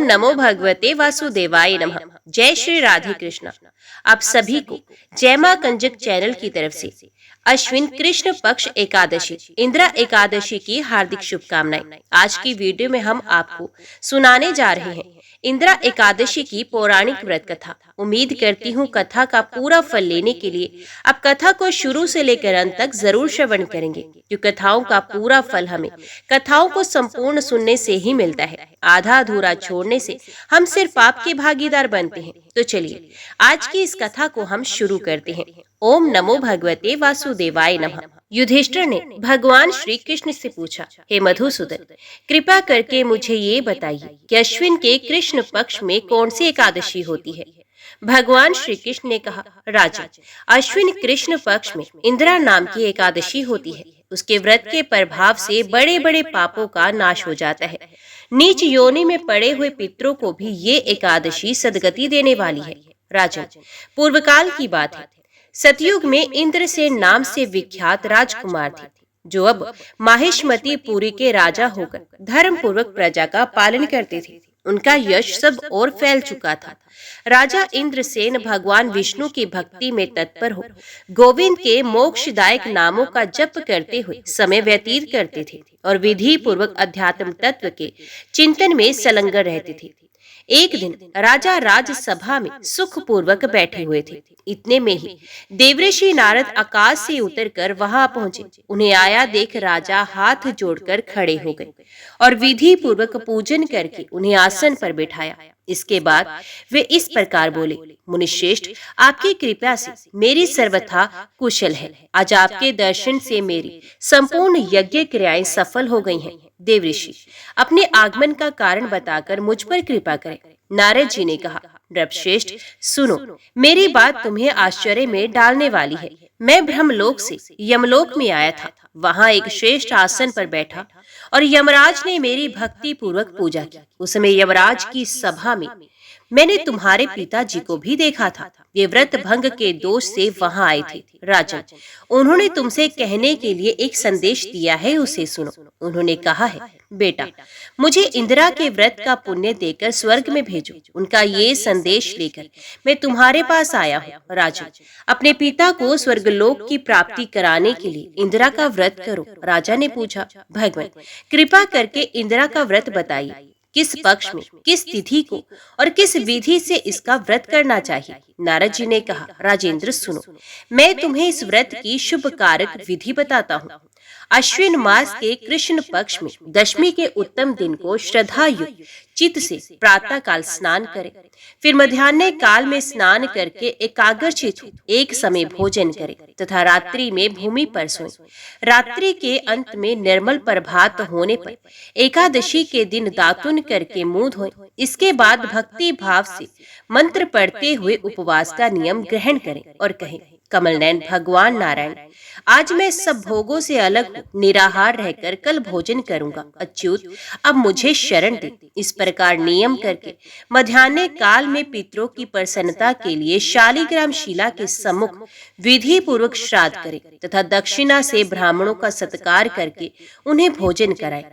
नमो भगवते वासुदेवाय नमः। जय श्री राधे कृष्णा। आप सभी को जय मां कंजक चैनल की तरफ से अश्विन कृष्ण पक्ष एकादशी इंदिरा एकादशी की हार्दिक शुभकामनाएं। आज की वीडियो में हम आपको सुनाने जा रहे हैं इंदिरा एकादशी की पौराणिक व्रत कथा। उम्मीद करती हूँ कथा का पूरा फल लेने के लिए आप कथा को शुरू से लेकर अंत तक जरूर श्रवण करेंगे, क्योंकि कथाओं का पूरा फल हमें कथाओं को संपूर्ण सुनने से ही मिलता है। आधा अधूरा छोड़ने से हम सिर्फ पाप के भागीदार बनते हैं। तो चलिए आज की इस कथा को हम शुरू करते हैं। ओम नमो भगवते वासुदेवाय नमः। युधिष्ठिर ने भगवान श्री कृष्ण से पूछा, हे मधुसूदन, कृपा करके मुझे ये बताइए कि अश्विन के कृष्ण पक्ष में कौन सी एकादशी होती है। भगवान श्री कृष्ण ने कहा, राजन, अश्विन कृष्ण पक्ष में इंदिरा नाम की एकादशी होती है। उसके व्रत के प्रभाव से बड़े बड़े पापों का नाश हो जाता है। नीच योनि में पड़े हुए पितरों को भी ये एकादशी सदगति देने वाली है। राजन, पूर्व काल की बात है। सतयुग में इंद्रसेन नाम से विख्यात राजकुमार थे, जो अब माहिष्मती पुरी के राजा होकर धर्म पूर्वक प्रजा का पालन करते थे। उनका यश सब और फैल चुका था। राजा इंद्रसेन भगवान विष्णु की भक्ति में तत्पर हो गोविंद के मोक्षदायक नामों का जप करते हुए समय व्यतीत करते थे और विधि पूर्वक अध्यात्म तत्व के चिंतन में संलग्न रहते थे। एक दिन राजा राजसभा में सुख पूर्वक बैठे हुए थे। इतने में ही देवऋषि नारद आकाश से उतरकर वहां पहुंचे। उन्हें आया देख राजा हाथ जोड़कर खड़े हो गए और विधि पूर्वक पूजन करके उन्हें आसन पर बिठाया। इसके बाद वे इस प्रकार बोले, मुनिश्रेष्ठ, आपकी कृपा से मेरी सर्वथा कुशल है। आज आपके दर्शन से मेरी संपूर्ण यज्ञ क्रियाएं सफल हो गई हैं। देवऋषि, अपने आगमन का कारण बताकर मुझ पर कृपा करें। नारद जी ने कहा, नृपश्रेष्ठ, सुनो, मेरी बात तुम्हें आश्चर्य में डालने वाली है। मैं ब्रह्मलोक से यमलोक में आया था। वहां एक श्रेष्ठ आसन पर बैठा और यमराज ने मेरी भक्ति पूर्वक पूजा की। उस समय यमराज की सभा में मैंने तुम्हारे पिताजी को भी देखा था। वे व्रत भंग के दोष से वहां आए थे। राजन, उन्होंने तुमसे कहने के लिए एक संदेश दिया है, उसे सुनो। उन्होंने कहा है, बेटा, मुझे इंदिरा के व्रत का पुण्य देकर स्वर्ग में भेजो। उनका ये संदेश लेकर मैं तुम्हारे पास आया हूँ। राजन, अपने पिता को स्वर्गलोक की प्राप्ति कराने के लिए इंदिरा का व्रत करो। राजा ने पूछा, भगवान, कृपा करके इंदिरा का व्रत बताइए। किस पक्ष में, किस तिथि को और किस विधि से इसका व्रत करना चाहिए। नारद जी ने कहा, राजेंद्र, सुनो, मैं तुम्हें इस व्रत की शुभ कारक विधि बताता हूँ। अश्विन मास के कृष्ण पक्ष में दशमी के उत्तम दिन को श्रद्धा युक्त चित्त से प्रातः काल स्नान करें। फिर मध्याह्न काल में स्नान करके एकाग्रचित हो एक समय भोजन करें तथा रात्रि में भूमि पर सोएं। रात्रि के अंत में निर्मल प्रभात होने पर एकादशी के दिन दातुन करके मुंह धोएं। इसके बाद भक्ति भाव से मंत्र पढ़ते हुए उपवास का नियम ग्रहण करें और कहें, कमल नयन भगवान नारायण, आज मैं सब भोगों से अलग निराहार रहकर कल भोजन करूंगा। अच्युत, अब मुझे शरण दे। इस प्रकार नियम करके मध्याह्न काल में पितरों की प्रसन्नता के लिए शालिग्राम शिला के सम्मुख विधि पूर्वक श्राद्ध करें तथा दक्षिणा से ब्राह्मणों का सत्कार करके उन्हें भोजन कराएं।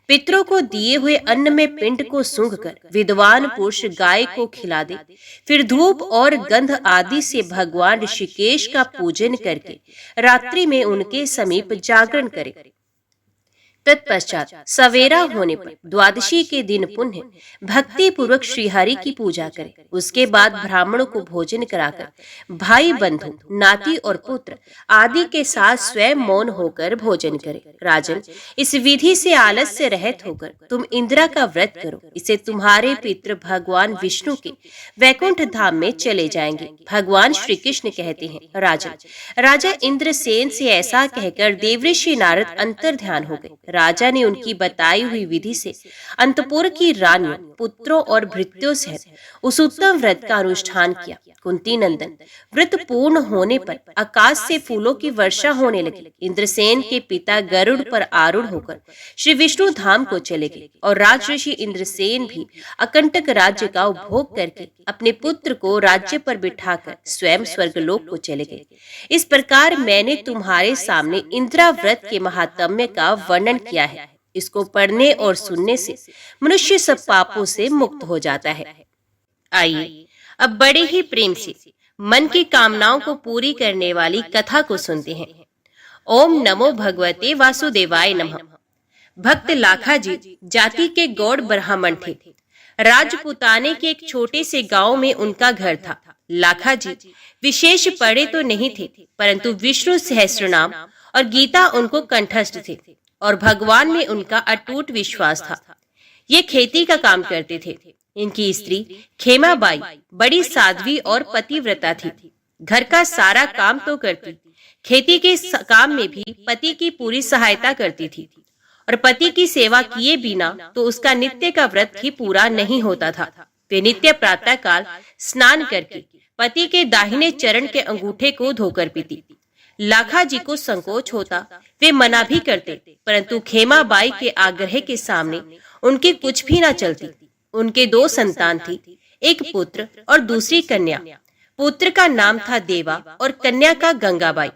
पितरों को दिए हुए अन्न में पिंड को सूंघकर विद्वान पुरुष गाय को खिला दे। फिर धूप और गंध आदि से भगवान ऋषिकेश का पूजन करके रात्रि में उनके समीप जागरण करे। तत्पश्चात सवेरा होने पर द्वादशी के दिन पुण्य भक्ति पूर्वक श्रीहरि की पूजा करें। उसके बाद ब्राह्मणों को भोजन कराकर भाई बंधु नाती और पुत्र आदि के साथ स्वयं मौन होकर भोजन करें। राजन, इस विधि से आलस्य रहित होकर तुम इंदिरा का व्रत करो। इसे तुम्हारे पितृ भगवान विष्णु के वैकुंठ धाम में चले जाएंगे। भगवान श्री कृष्ण कहते हैं, राजन, राजा इंद्रसेन से ऐसा कहकर देवऋषि नारद अंतर ध्यान हो गए। राजा ने उनकी बताई हुई विधि से अंतपुर की रानियों, पुत्रों और भृत्यों सहित उस उत्तम व्रत का अनुष्ठान किया। कुंती नंदन, व्रत पूर्ण होने पर आकाश से फूलों की वर्षा होने लगी। इंद्रसेन के पिता गरुड़ पर आरूढ़ होकर श्री विष्णु धाम को चले गए और राजऋषि इंद्रसेन भी अकंटक राज्य का उपभोग करके अपने पुत्र को राज्य पर बिठाकर स्वयं स्वर्गलोक को चले गए। इस प्रकार मैंने तुम्हारे सामने इंदिरा व्रत के महात्म्य का वर्णन किया है। इसको पढ़ने और सुनने से मनुष्य सब पापों से मुक्त हो जाता है। आइए अब बड़े ही प्रेम से मन की कामनाओं को पूरी करने वाली कथा को सुनते हैं। ओम नमो भगवते वासुदेवाय नमः। भक्त लाखा जी जाति के गौड़ ब्राह्मण थे। राजपुताने के एक छोटे से गांव में उनका घर था। लाखा जी विशेष पढ़े तो नहीं थे, परंतु विष्णु सहस्त्रनाम और गीता उनको कंठस्थ थे और भगवान में उनका अटूट विश्वास था। ये खेती का काम करते थे। इनकी स्त्री खेमाबाई बड़ी साध्वी और पतिव्रता थी। घर का सारा काम तो करती, खेती के काम में भी पति की पूरी सहायता करती थी और पति की सेवा किए बिना तो उसका नित्य का व्रत ही पूरा नहीं होता था। वे नित्य प्रातः काल स्नान करके पति के दाहिने चरण के अंगूठे को धोकर पीती। लाखा जी को संकोच होता, वे मना भी करते, परंतु खेमाबाई के आग्रह के सामने उनकी कुछ भी न चलती। उनके 2 संतान थी, एक पुत्र और दूसरी कन्या। पुत्र का नाम था देवा और कन्या का गंगाबाई।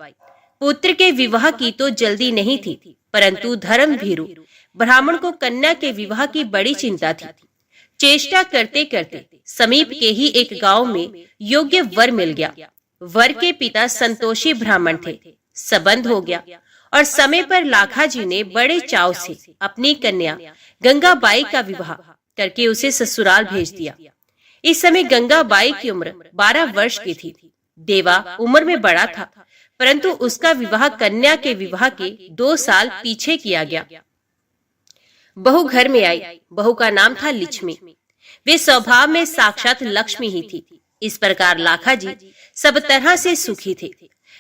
पुत्र के विवाह की तो जल्दी नहीं थी, परंतु धर्म भीरु ब्राह्मण को कन्या के विवाह की बड़ी चिंता थी। चेष्टा करते करते समीप के ही एक गांव में योग्य वर मिल गया। वर के पिता संतोषी ब्राह्मण थे। संबंध हो गया और समय पर लाखा जी ने बड़े चाव से अपनी कन्या गंगाबाई का विवाह करके उसे ससुराल भेज दिया। इस समय गंगाबाई की उम्र 12 वर्ष की थी। देवा उम्र में बड़ा था, परंतु उसका विवाह कन्या के विवाह के 2 साल पीछे किया गया। बहू घर में आई। बहू का नाम था लक्ष्मी। वे स्वभाव में साक्षात लक्ष्मी ही थी। इस प्रकार लाखा जी सब तरह से सुखी थे।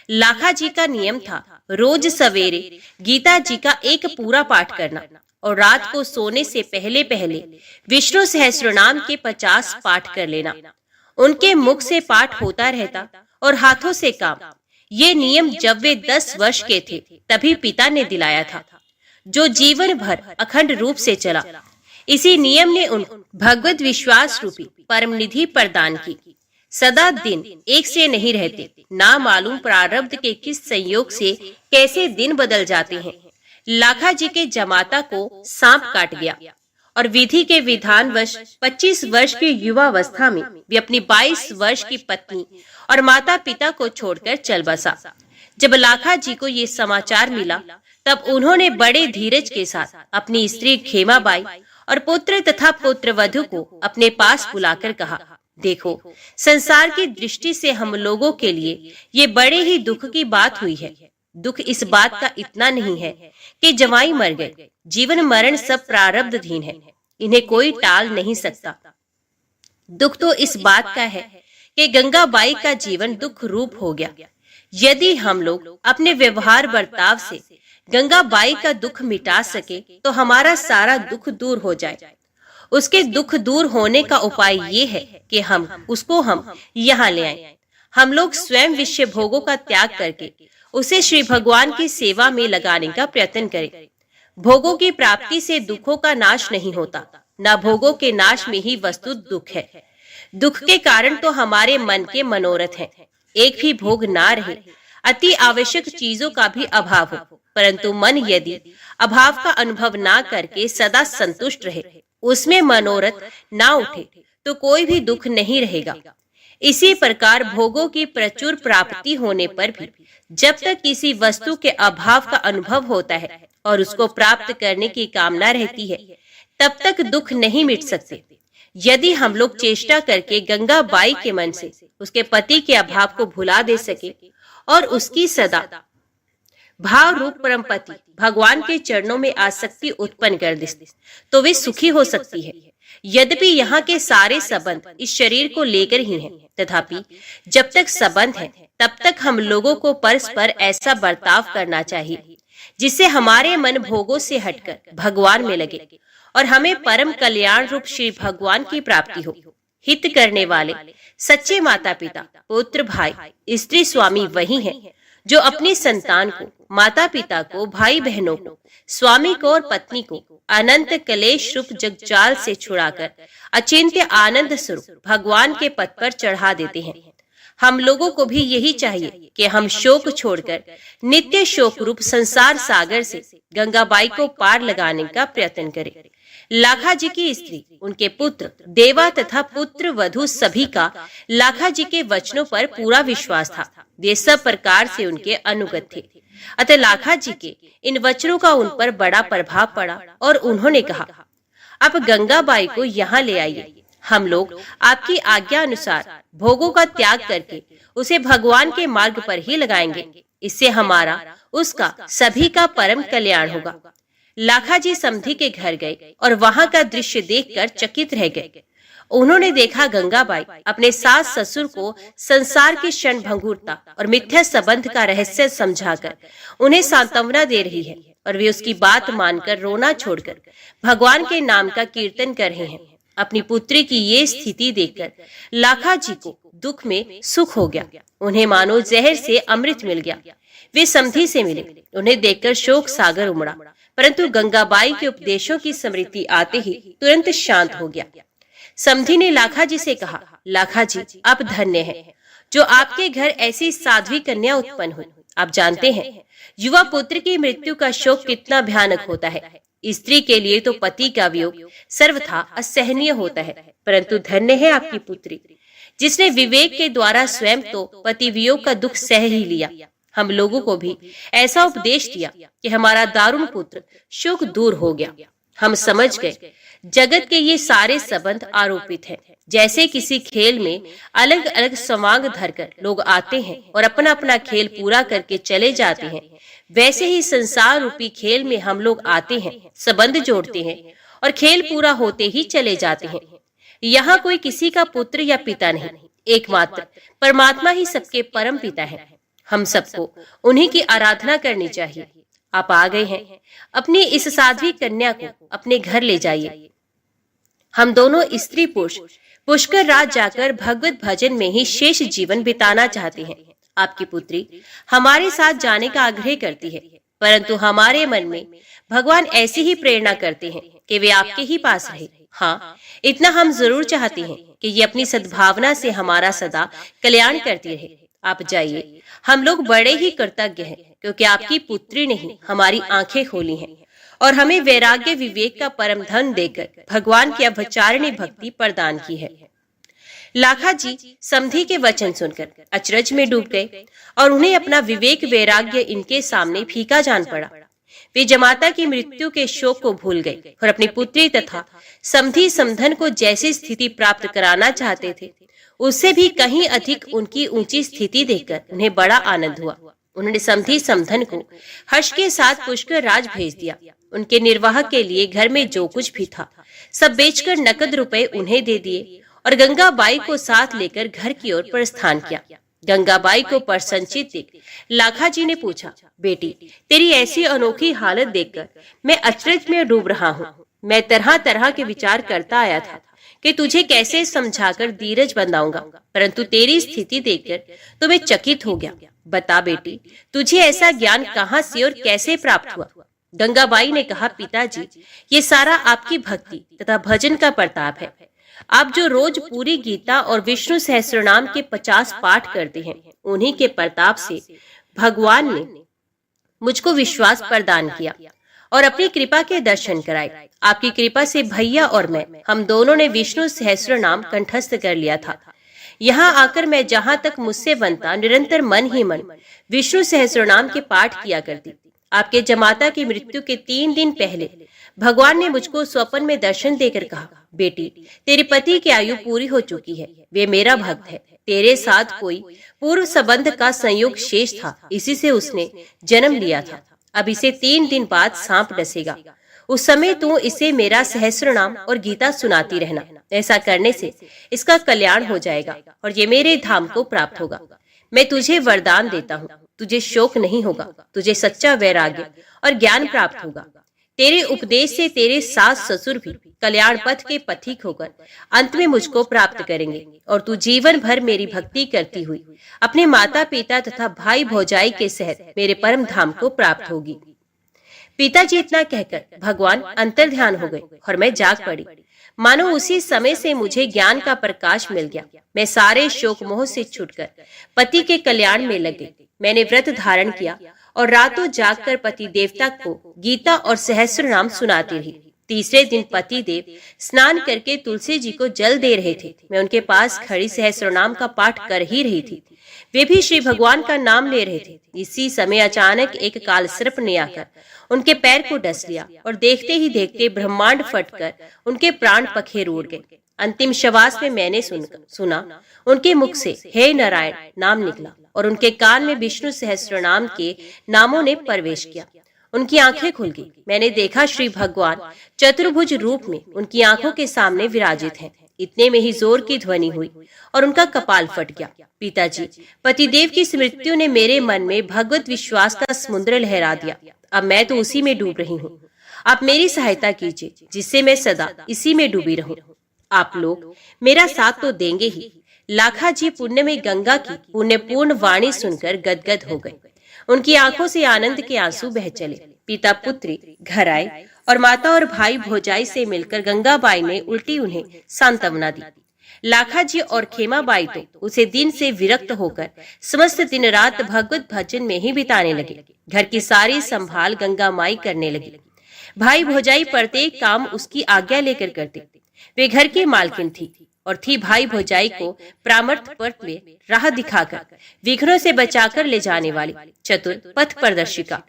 लाखा जी का नियम था रोज सवेरे गीता जी का एक पूरा पाठ करना और रात को सोने से पहले पहले विष्णु सहस्त्रनाम के 50 पाठ कर लेना। उनके मुख से पाठ होता रहता और हाथों से काम। ये नियम जब वे 10 वर्ष के थे तभी पिता ने दिलाया था, जो जीवन भर अखंड रूप से चला। इसी नियम ने उनको भगवत विश्वास रूपी परम निधि प्रदान की। सदा दिन एक से नहीं रहते, ना मालूम प्रारब्ध के किस संयोग से कैसे दिन बदल जाते हैं। लाखा जी के जमाता को सांप काट गया और विधि के विधानवश 25 वर्ष की युवावस्था में वे अपनी 22 वर्ष की पत्नी और माता पिता को छोड़कर चल बसा। जब लाखा जी को ये समाचार मिला तब उन्होंने बड़े धीरज के साथ अपनी स्त्री खेमाबाई और पुत्र तथा पुत्रवधू को अपने पास बुलाकर कहा, देखो, संसार की दृष्टि से हम लोगों के लिए ये बड़े ही दुख की बात हुई है। दुख इस बात का इतना नहीं है कि जवाई मर गए। जीवन मरण सब प्रारब्धधीन है, इन्हें कोई टाल नहीं सकता। दुख तो इस बात का है कि गंगाबाई का जीवन दुख रूप हो गया। यदि हम लोग अपने व्यवहार बर्ताव से गंगाबाई का दुख मिटा सके तो हमारा सारा दुख दूर हो जाए। उसके दुख दूर होने का उपाय ये है कि हम यहाँ ले आए। हम लोग स्वयं विषय भोगों का त्याग करके उसे श्री भगवान की सेवा में लगाने का प्रयत्न करें। भोगों की प्राप्ति से दुखों का नाश नहीं होता, न भोगों के नाश में ही वस्तु दुख है। दुख के कारण तो हमारे मन के मनोरथ हैं। एक भी भोग ना रहे, अति आवश्यक चीजों का भी अभाव हो, परंतु मन यदि अभाव का अनुभव ना करके सदा संतुष्ट रहे, उसमें मनोरथ ना उठे, तो कोई भी दुख नहीं रहेगा। इसी प्रकार भोगों की प्रचुर प्राप्ति होने पर भी जब तक किसी वस्तु के अभाव का अनुभव होता है और उसको प्राप्त करने की कामना रहती है, तब तक दुख नहीं मिट सकते। यदि हम लोग चेष्टा करके गंगाबाई के मन से उसके पति के अभाव को भुला दे सके और उसकी सदा भाव रूप परम पति भगवान के चरणों में आसक्ति उत्पन्न कर दे, तो वे सुखी हो सकती है। यद्यपि यहाँ के सारे संबंध इस शरीर को लेकर ही हैं, तथापि जब तक संबंध है तब तक हम लोगों को परस्पर ऐसा बर्ताव करना चाहिए जिससे हमारे मन भोगों से हटकर भगवान में लगे और हमें परम कल्याण रूप श्री भगवान की प्राप्ति हो। हित करने वाले सच्चे माता पिता, पुत्र, भाई, स्त्री, स्वामी वही हैं जो अपनी संतान को, माता पिता को, भाई बहनों को, स्वामी को और पत्नी को अनंत कलेश रूप जगजाल से छुड़ाकर अचिंत्य आनंद स्वरूप भगवान के पद पर चढ़ा देते हैं। हम लोगों को भी यही चाहिए कि हम शोक छोड़कर नित्य शोक रूप संसार सागर से गंगाबाई को पार लगाने का प्रयत्न करें। लाखाजी की स्त्री, उनके पुत्र, देवा तथा पुत्र वधु सभी का लाखाजी के वचनों पर पूरा विश्वास था। वे सब प्रकार से उनके अनुगत थे। अतः लाखाजी के इन वचनों का उन पर बड़ा प्रभाव पड़ा और उन्होंने कहा, आप गंगाबाई को यहाँ ले आइए। हम लोग आपकी आज्ञा अनुसार भोगों का त्याग करके उसे भगवान के मार्ग पर ही लगाएंगे। इससे हमारा, उसका, सभी का परम कल्याण होगा। लाखाजी समधी के घर गए और वहां का दृश्य देखकर चकित रह गए। उन्होंने देखा गंगाबाई अपने सास ससुर को संसार की क्षण भंगुरता और मिथ्या संबंध का रहस्य समझाकर उन्हें सांत्वना दे रही है और वे उसकी बात मानकर रोना छोड़कर भगवान के नाम का कीर्तन कर रहे हैं। अपनी पुत्री की ये स्थिति देखकर लाखाजी को दुख में सुख हो गया। उन्हें मानो जहर से अमृत मिल गया। वे समधी से मिले। उन्हें देखकर शोक सागर उमड़ा, परंतु गंगाबाई के उपदेशों की स्मृति आते ही तुरंत शांत हो गया। समधी ने लाखाजी से कहा, लाखाजी, आप धन्य हैं जो आपके घर ऐसी साध्वी कन्या उत्पन्न हुई। आप जानते हैं युवा पुत्र की मृत्यु का शोक कितना भयानक होता है। स्त्री के लिए तो पति का वियोग सर्वथा असहनीय होता है, परंतु धन्य है आपकी पुत्री जिसने विवेक के द्वारा स्वयं तो पति वियोग का दुख सह ही लिया। हम लोगों को भी ऐसा उपदेश दिया कि हमारा दारुण पुत्र शोक दूर हो गया। हम समझ गए जगत के ये सारे संबंध आरोपित हैं। जैसे किसी खेल में अलग अलग समांग धरकर लोग आते हैं और अपना अपना खेल पूरा करके चले जाते हैं, वैसे ही संसार रूपी खेल में हम लोग आते हैं, संबंध जोड़ते हैं और खेल पूरा होते ही चले जाते हैं। यहाँ कोई किसी का पुत्र या पिता नहीं, एकमात्र परमात्मा ही सबके परम पिता है। हम सबको उन्हीं की आराधना करनी चाहिए। आप आ गए हैं, अपनी इस साध्वी कन्या को अपने घर ले जाइए। हम दोनों स्त्री पुरुष पुष्कर राज जाकर भगवत भजन में ही शेष जीवन बिताना चाहते हैं। आपकी पुत्री हमारे साथ जाने का आग्रह करती है, परंतु हमारे मन में भगवान ऐसी ही प्रेरणा करते हैं कि वे आपके ही पास रहे। हाँ, इतना हम जरूर चाहते हैं कि ये अपनी सद्भावना से हमारा सदा कल्याण करती रहे। आप जाइए। हम लोग बड़े ही कृतज्ञ हैं क्योंकि आपकी पुत्री ने ही हमारी आंखें खोली हैं और हमें वैराग्य विवेक का परम धन देकर भगवान की अवचारिणी भक्ति प्रदान की है। लाखाजी समधी के वचन सुनकर अचरज में डूब गए और उन्हें अपना विवेक वैराग्य इनके सामने फीका जान पड़ा। वे जमाता की मृत्यु के शोक को भूल गए और अपनी पुत्री तथा समधी समधन को जैसी स्थिति प्राप्त कराना चाहते थे उससे भी कहीं अधिक उनकी ऊंची स्थिति देखकर उन्हें बड़ा आनंद हुआ। उन्होंने समधी समधन को हर्ष के साथ पुष्कर राज भेज दिया। उनके निर्वाह के लिए घर में जो कुछ भी था सब बेचकर नकद रुपए उन्हें दे दिए और गंगाबाई को साथ लेकर घर की ओर प्रस्थान किया। गंगाबाई को प्रसन्नचित देख लाखाजी ने पूछा, बेटी, तेरी ऐसी अनोखी हालत देखकर मैं अचरज में डूब रहा हूँ। मैं तरह तरह के विचार करता आया था कि तुझे कैसे समझाकर धीरज बंधाऊंगा, परंतु तेरी स्थिति देखकर तो मैं चकित हो गया। बता बेटी, तुझे ऐसा ज्ञान कहाँ से और कैसे प्राप्त हुआ? गंगाबाई ने कहा, पिताजी, ये सारा आपकी भक्ति तथा भजन का प्रताप है। आप जो रोज पूरी गीता और विष्णु सहस्त्रनाम के 50 पाठ करते हैं, उन्हीं के प्रताप से भगवान ने मुझको विश्वास प्रदान किया और अपनी कृपा के दर्शन कराए। आपकी कृपा से भैया और मैं, हम दोनों ने विष्णु सहस्त्रनाम कंठस्थ कर लिया था। यहाँ आकर मैं जहाँ तक मुझसे बनता निरंतर मन ही मन विष्णु सहस्त्रनाम के पाठ किया करती। आपके जमाता की मृत्यु के 3 दिन पहले भगवान ने मुझको स्वप्न में दर्शन देकर कहा, बेटी, तेरे पति की आयु पूरी हो चुकी है, वे मेरा भक्त है। तेरे साथ कोई पूर्व संबंध का संयोग शेष था, इसी से उसने जन्म लिया था। अब इसे 3 दिन बाद सांप डसेगा। उस समय तू इसे मेरा सहस्त्रनाम और गीता सुनाती रहना। ऐसा करने से इसका कल्याण हो जाएगा और ये मेरे धाम को प्राप्त होगा। मैं तुझे वरदान देता हूँ, तुझे शोक नहीं होगा, तुझे सच्चा वैराग्य और ज्ञान प्राप्त होगा। तेरे उपदेश से तेरे सास ससुर भी कल्याण पथ के पथिक होकर अंत में मुझको प्राप्त करेंगे और तू जीवन भर मेरी भक्ति करती हुई अपने माता पिता तथा भाई भौजाई के सहित मेरे परम धाम को प्राप्त होगी। पिताजी इतना कहकर भगवान अंतर ध्यान हो गए और मैं जाग पड़ी। मानो उसी समय से मुझे ज्ञान का प्रकाश मिल गया। मैं सारे शोक मोह से छूटकर पति के कल्याण में लग गई। मैंने व्रत धारण किया और रातों जागकर पति देवता को गीता और सहस्त्र नाम सुनाती रही। तीसरे दिन पति देव स्नान करके तुलसी जी को जल दे रहे थे। मैं उनके पास खड़ी सहस्त्र नाम का पाठ कर ही रही थी। वे भी श्री भगवान का नाम ले रहे थे। इसी समय अचानक एक काल सर्प ने आकर उनके पैर को डस लिया और देखते ही देखते ब्रह्मांड फटकर उनके प्राण पखेर उड़ गए। अंतिम श्वास में मैंने सुना उनके मुख से हे नारायण नाम निकला और उनके कान में विष्णु सहस्त्र नाम के नामों ने प्रवेश किया। उनकी आंखें खुल गई। मैंने देखा श्री भगवान चतुर्भुज रूप में उनकी आंखों के सामने विराजित हैं। इतने में ही जोर की ध्वनि हुई और उनका कपाल फट गया। पिताजी, पतिदेव की मृत्यु ने मेरे मन में भगवत विश्वास का समुद्र लहरा दिया। अब मैं तो उसी में डूब रही हूँ। आप मेरी सहायता कीजिए जिससे मैं सदा इसी में डूबी रहूं। आप लोग मेरा साथ तो देंगे ही। लाखा जी पुण्य में गंगा की पुण्यपूर्ण वाणी सुनकर गदगद हो गए। उनकी आंखों से आनंद के आंसू बह चले। पिता पुत्री घर आए और माता और भाई भौजाई से मिलकर गंगाबाई ने उल्टी उन्हें सांत्वना दी। लाखा जी और खेमाबाई तो उसे दिन से विरक्त होकर समस्त दिन रात भगवत भजन में ही बिताने लगे। घर की सारी संभाल गंगा माई करने लगी। भाई भौजाई प्रत्येक काम उसकी आज्ञा लेकर करते। वे घर की मालकिन थी और थी भाई भौजाई को प्रामर्थ पथ में राह दिखाकर विघ्नों से बचाकर ले जाने वाली चतुर पथ प्रदर्शिका।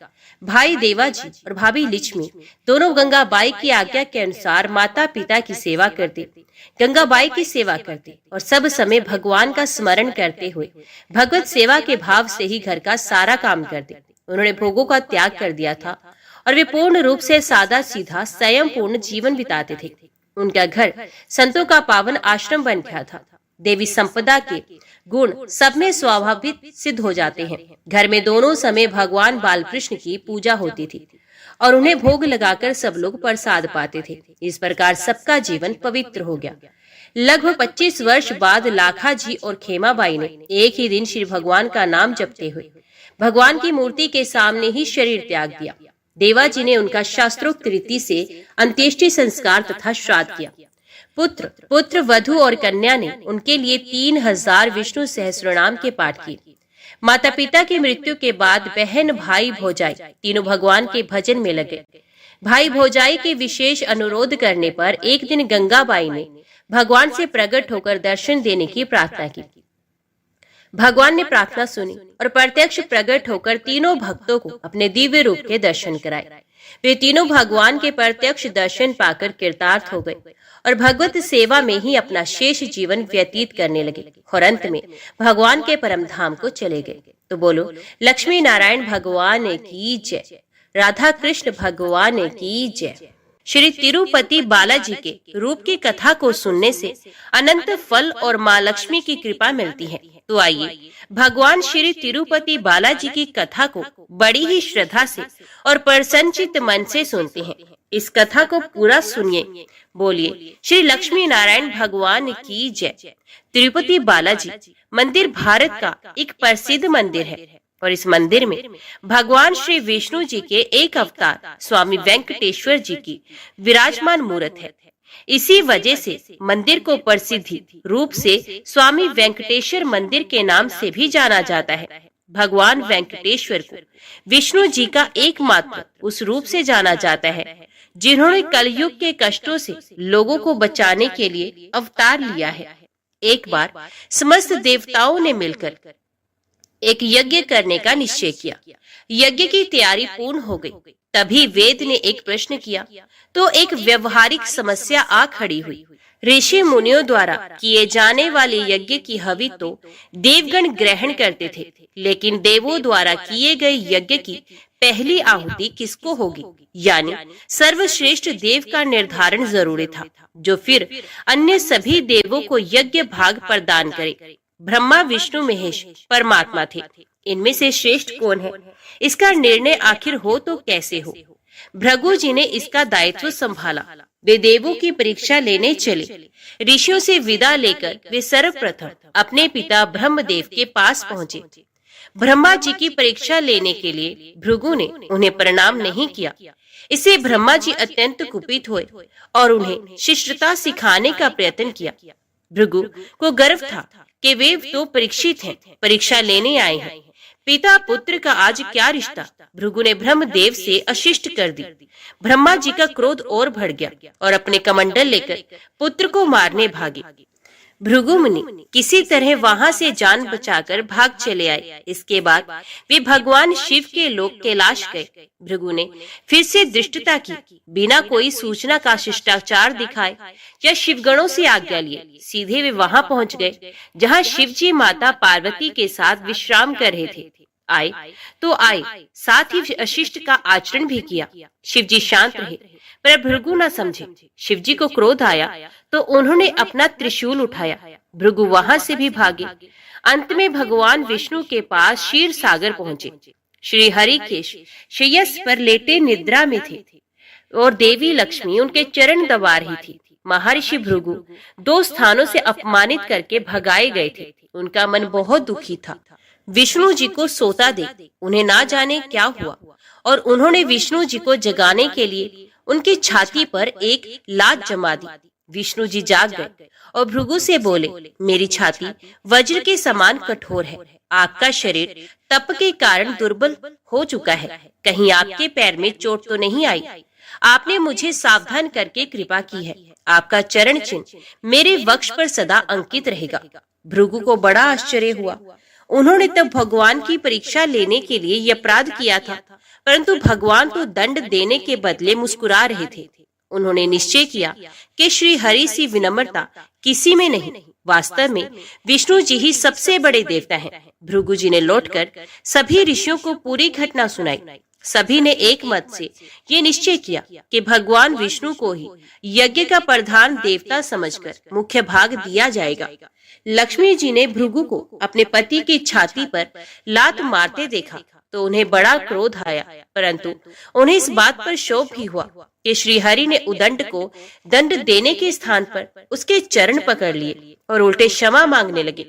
भाई देवाजी और भाभी लक्ष्मी दोनों गंगाबाई की आज्ञा के अनुसार माता पिता की सेवा करते, गंगाबाई की सेवा करते और सब समय भगवान का स्मरण करते हुए भगवत सेवा के भाव से ही घर का सारा काम करते। उन्होंने भोगों का त्याग कर दिया था और वे पूर्ण रूप से सादा सीधा संयम पूर्ण जीवन बिताते थे। उनका घर संतों का पावन आश्रम बन गया था। देवी संपदा के गुण सब में स्वाभाविक सिद्ध हो जाते हैं। घर में दोनों समय भगवान बालकृष्ण की पूजा होती थी और उन्हें भोग लगाकर सब लोग प्रसाद पाते थे। इस प्रकार सबका जीवन पवित्र हो गया। लगभग 25 वर्ष बाद लाखा जी और खेमाबाई ने एक ही दिन श्री भगवान का नाम जपते हुए भगवान की मूर्ति के सामने ही शरीर त्याग दिया। देवाजी ने उनका शास्त्रोक्त रीति से अंत्येष्टि संस्कार तथा श्राद्ध किया। पुत्र वधु और कन्या ने उनके लिए 3000 विष्णु सहस्रनाम के पाठ किए। माता पिता की मृत्यु के बाद बहन भाई भौजाई तीनों भगवान के भजन में लगे। भाई भौजाई के विशेष अनुरोध करने पर एक दिन गंगाबाई ने भगवान से प्रकट होकर दर्शन देने की प्रार्थना की। भगवान ने प्रार्थना सुनी और प्रत्यक्ष प्रकट होकर तीनों भक्तों को अपने दिव्य रूप के दर्शन कराए। वे तीनों भगवान के प्रत्यक्ष दर्शन पाकर कृतार्थ हो गए और भगवत सेवा में ही अपना शेष जीवन व्यतीत करने लगे और अंत में भगवान के परम धाम को चले गए। तो बोलो लक्ष्मी नारायण भगवान की जय, राधा कृष्ण भगवान की जय। श्री तिरुपति बालाजी के रूप की कथा को सुनने से अनंत फल और माँ लक्ष्मी की कृपा मिलती है। तो आइए भगवान श्री तिरुपति बालाजी की कथा को बड़ी ही श्रद्धा से और प्रसन्नचित्त मन से सुनते हैं। इस कथा को पूरा सुनिए। बोलिए श्री लक्ष्मी नारायण भगवान की जय। तिरुपति बालाजी मंदिर भारत का एक प्रसिद्ध मंदिर है और इस मंदिर में भगवान श्री विष्णु जी के एक अवतार स्वामी वेंकटेश्वर जी की विराजमान मूर्त है। इसी वजह से मंदिर को प्रसिद्धि रूप से स्वामी वेंकटेश्वर मंदिर के नाम से भी जाना जाता है। भगवान वेंकटेश्वर को विष्णु जी का एकमात्र उस रूप से जाना जाता है जिन्होंने कलयुग के कष्टों से लोगों को बचाने के लिए अवतार लिया है। एक बार समस्त देवताओं ने मिलकर एक यज्ञ करने का निश्चय किया। यज्ञ की तैयारी पूर्ण हो गई। तभी वेद ने एक प्रश्न किया तो एक व्यवहारिक समस्या आ खड़ी हुई। ऋषि मुनियों द्वारा किए जाने वाले यज्ञ की हवि तो देवगण ग्रहण करते थे, लेकिन देवों द्वारा किए गए यज्ञ की पहली आहुति किसको होगी, यानी सर्वश्रेष्ठ देव का निर्धारण जरूरी था, जो फिर अन्य सभी देवों को यज्ञ भाग प्रदान करे। ब्रह्मा विष्णु महेश परमात्मा थे। इनमें से श्रेष्ठ कौन है, इसका निर्णय आखिर हो तो कैसे हो। भृगु जी ने इसका दायित्व संभाला। वे देवों की परीक्षा लेने चले। ऋषियों से विदा लेकर वे सर्वप्रथम अपने पिता ब्रह्मदेव के पास पहुंचे। ब्रह्मा जी की परीक्षा लेने के लिए भृगु ने उन्हें प्रणाम नहीं किया। इससे ब्रह्मा जी अत्यंत कुपित हुए और उन्हें शिष्टता सिखाने का प्रयत्न किया। भृगु को गर्व था कि वे तो परीक्षित हैं, परीक्षा लेने आए हैं। पिता पुत्र का आज क्या रिश्ता। भृगु ने ब्रह्मदेव से अशिष्ट कर दी। ब्रह्मा जी का क्रोध और बढ़ गया और अपने कमंडल लेकर पुत्र को मारने भागे। भृगु मुनि किसी तरह वहां से जान बचाकर भाग चले आए। इसके बाद वे भगवान शिव के लोक कैलाश गए। भृगु ने फिर से धृष्टता की, बिना कोई सूचना का शिष्टाचार दिखाए या शिवगणों से आज्ञा लिए सीधे वे वहां पहुंच गए जहां शिव जी माता पार्वती के साथ विश्राम कर रहे थे। आए तो आए, साथ ही अशिष्ट का आचरण भी किया। शिव जी शांत रहे, पर भृगु न समझे। शिव जी को क्रोध आया तो उन्होंने अपना त्रिशूल उठाया। भृगु वहां से भी भागे। अंत में भगवान विष्णु के पास क्षीर सागर पहुंचे। श्री हरिकेश श्रेयस पर लेटे निद्रा में थे और देवी लक्ष्मी उनके चरण दबा रही थी। महर्षि भृगु 2 स्थानों से अपमानित करके भगाए गए थे। उनका मन बहुत दुखी था। विष्णु जी को सोता देख उन्हें ना जाने क्या हुआ और उन्होंने विष्णु जी को जगाने के लिए उनकी छाती पर एक लात जमा दी। विष्णु जी जाग गए और भृगु से बोले, मेरी छाती वज्र के समान कठोर है। आपका शरीर तप के कारण दुर्बल हो चुका है। कहीं आपके पैर में चोट तो नहीं आई? आपने मुझे सावधान करके कृपा की है। आपका चरण चिन्ह मेरे वक्ष पर सदा अंकित रहेगा। भृगु को बड़ा आश्चर्य हुआ। उन्होंने तब भगवान की परीक्षा लेने के लिए यह अपराध किया था, परंतु भगवान तो दंड देने के बदले मुस्कुरा रहे थे। उन्होंने निश्चय किया कि श्री हरि सी विनम्रता किसी में नहीं। वास्तव में विष्णु जी ही सबसे बड़े देवता हैं। भृगु जी ने लौटकर सभी ऋषियों को पूरी घटना सुनाई। सभी ने एक मत से ये निश्चय किया कि भगवान विष्णु को ही यज्ञ का प्रधान देवता समझकर मुख्य भाग दिया जाएगा। लक्ष्मी जी ने भृगु को अपने पति की छाती पर लात मारते देखा तो उन्हें बड़ा क्रोध आया, परंतु उन्हें इस बात पर शोभ भी हुआ कि श्री हरि ने उदंड को दंड देने के स्थान पर उसके चरण पकड़ लिए और उल्टे क्षमा मांगने लगे।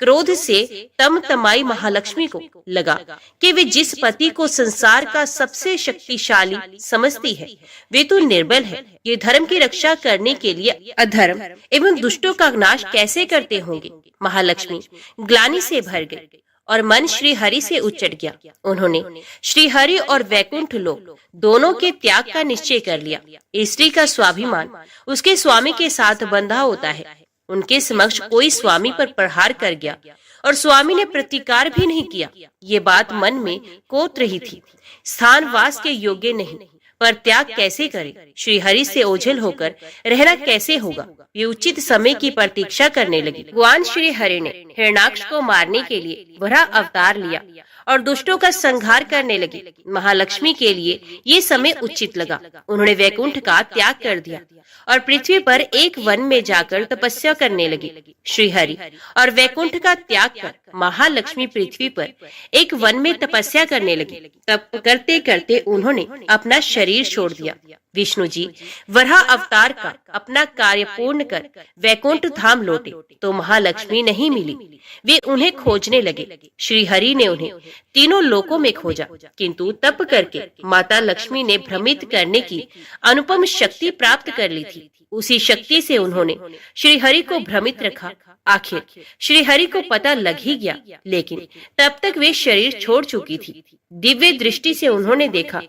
क्रोध से तमतमाई महालक्ष्मी को लगा कि वे जिस पति को संसार का सबसे शक्तिशाली समझती है वे तो निर्बल है। ये धर्म की रक्षा करने के लिए अधर्म एवं दुष्टों का नाश कैसे करते होंगे। महालक्ष्मी ग्लानि से भर गई और मन श्री हरि से उचट गया। उन्होंने श्री हरि और वैकुंठ लोक दोनों के त्याग का निश्चय कर लिया। स्त्री का स्वाभिमान उसके स्वामी के साथ बंधा होता है। उनके समक्ष कोई स्वामी पर प्रहार कर गया और स्वामी ने प्रतिकार भी नहीं किया। ये बात मन में कोत रही थी। स्थानवास के योग्य नहीं, पर त्याग कैसे करे? श्री हरि से ओझल होकर रहना कैसे होगा? ये उचित समय की प्रतीक्षा करने लगी। भगवान श्री हरि ने हिरण्याक्ष को मारने के लिए वराह अवतार लिया और दुष्टों का संहार करने लगे। महालक्ष्मी के लिए ये समय उचित लगा। उन्होंने वैकुंठ का त्याग कर दिया और पृथ्वी पर एक वन में जाकर तपस्या करने लगे। श्री हरि और वैकुंठ का त्याग कर महालक्ष्मी पृथ्वी पर एक वन में तपस्या करने लगे। तप करते करते उन्होंने अपना शरीर छोड़ दिया। विष्णु जी वराह अवतार का अपना कार्य पूर्ण कर वैकुंठ धाम लौटे तो महालक्ष्मी नहीं मिली। वे उन्हें खोजने लगे। श्री हरि ने उन्हें तीनों लोकों में खोजा, किंतु तप करके माता लक्ष्मी ने भ्रमित करने की अनुपम शक्ति प्राप्त कर ली थी। उसी शक्ति से उन्होंने श्री हरि को भ्रमित रखा। आखिर श्री हरि को पता लग ही गया, लेकिन तब तक वे शरीर छोड़ चुकी थी। दिव्य दृष्टि से उन्होंने देखा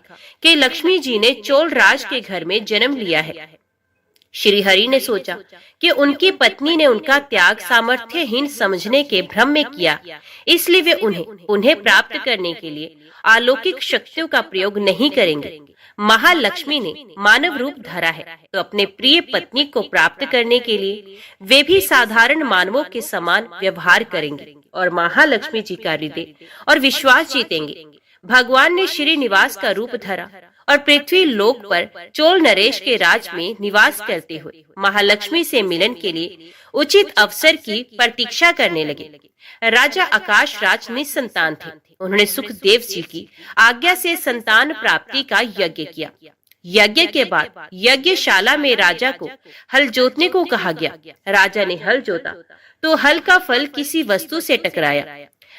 कि लक्ष्मी जी ने चोल राज के घर में जन्म लिया है। श्री हरि ने सोचा कि उनकी पत्नी ने उनका त्याग सामर्थ्यहीन समझने के भ्रम में किया, इसलिए वे उन्हें प्राप्त करने के लिए अलौकिक शक्तियों का प्रयोग नहीं करेंगे। महालक्ष्मी ने मानव रूप धरा है तो अपने प्रिय पत्नी को प्राप्त करने के लिए वे भी साधारण मानवों के समान व्यवहार करेंगे और महालक्ष्मी जी का हृदय और विश्वास जीतेंगे। भगवान ने श्रीनिवास का रूप धरा और पृथ्वी लोक पर चोल नरेश के राज में निवास करते हुए महालक्ष्मी से मिलन के लिए उचित अवसर की प्रतीक्षा करने लगे। राजा आकाश राज निसंतान थे। उन्होंने सुखदेव जी की आज्ञा से संतान प्राप्ति का यज्ञ किया। यज्ञ के बाद यज्ञशाला में राजा को हल जोतने को कहा गया। राजा ने हल जोता तो हल का फल किसी वस्तु से टकराया।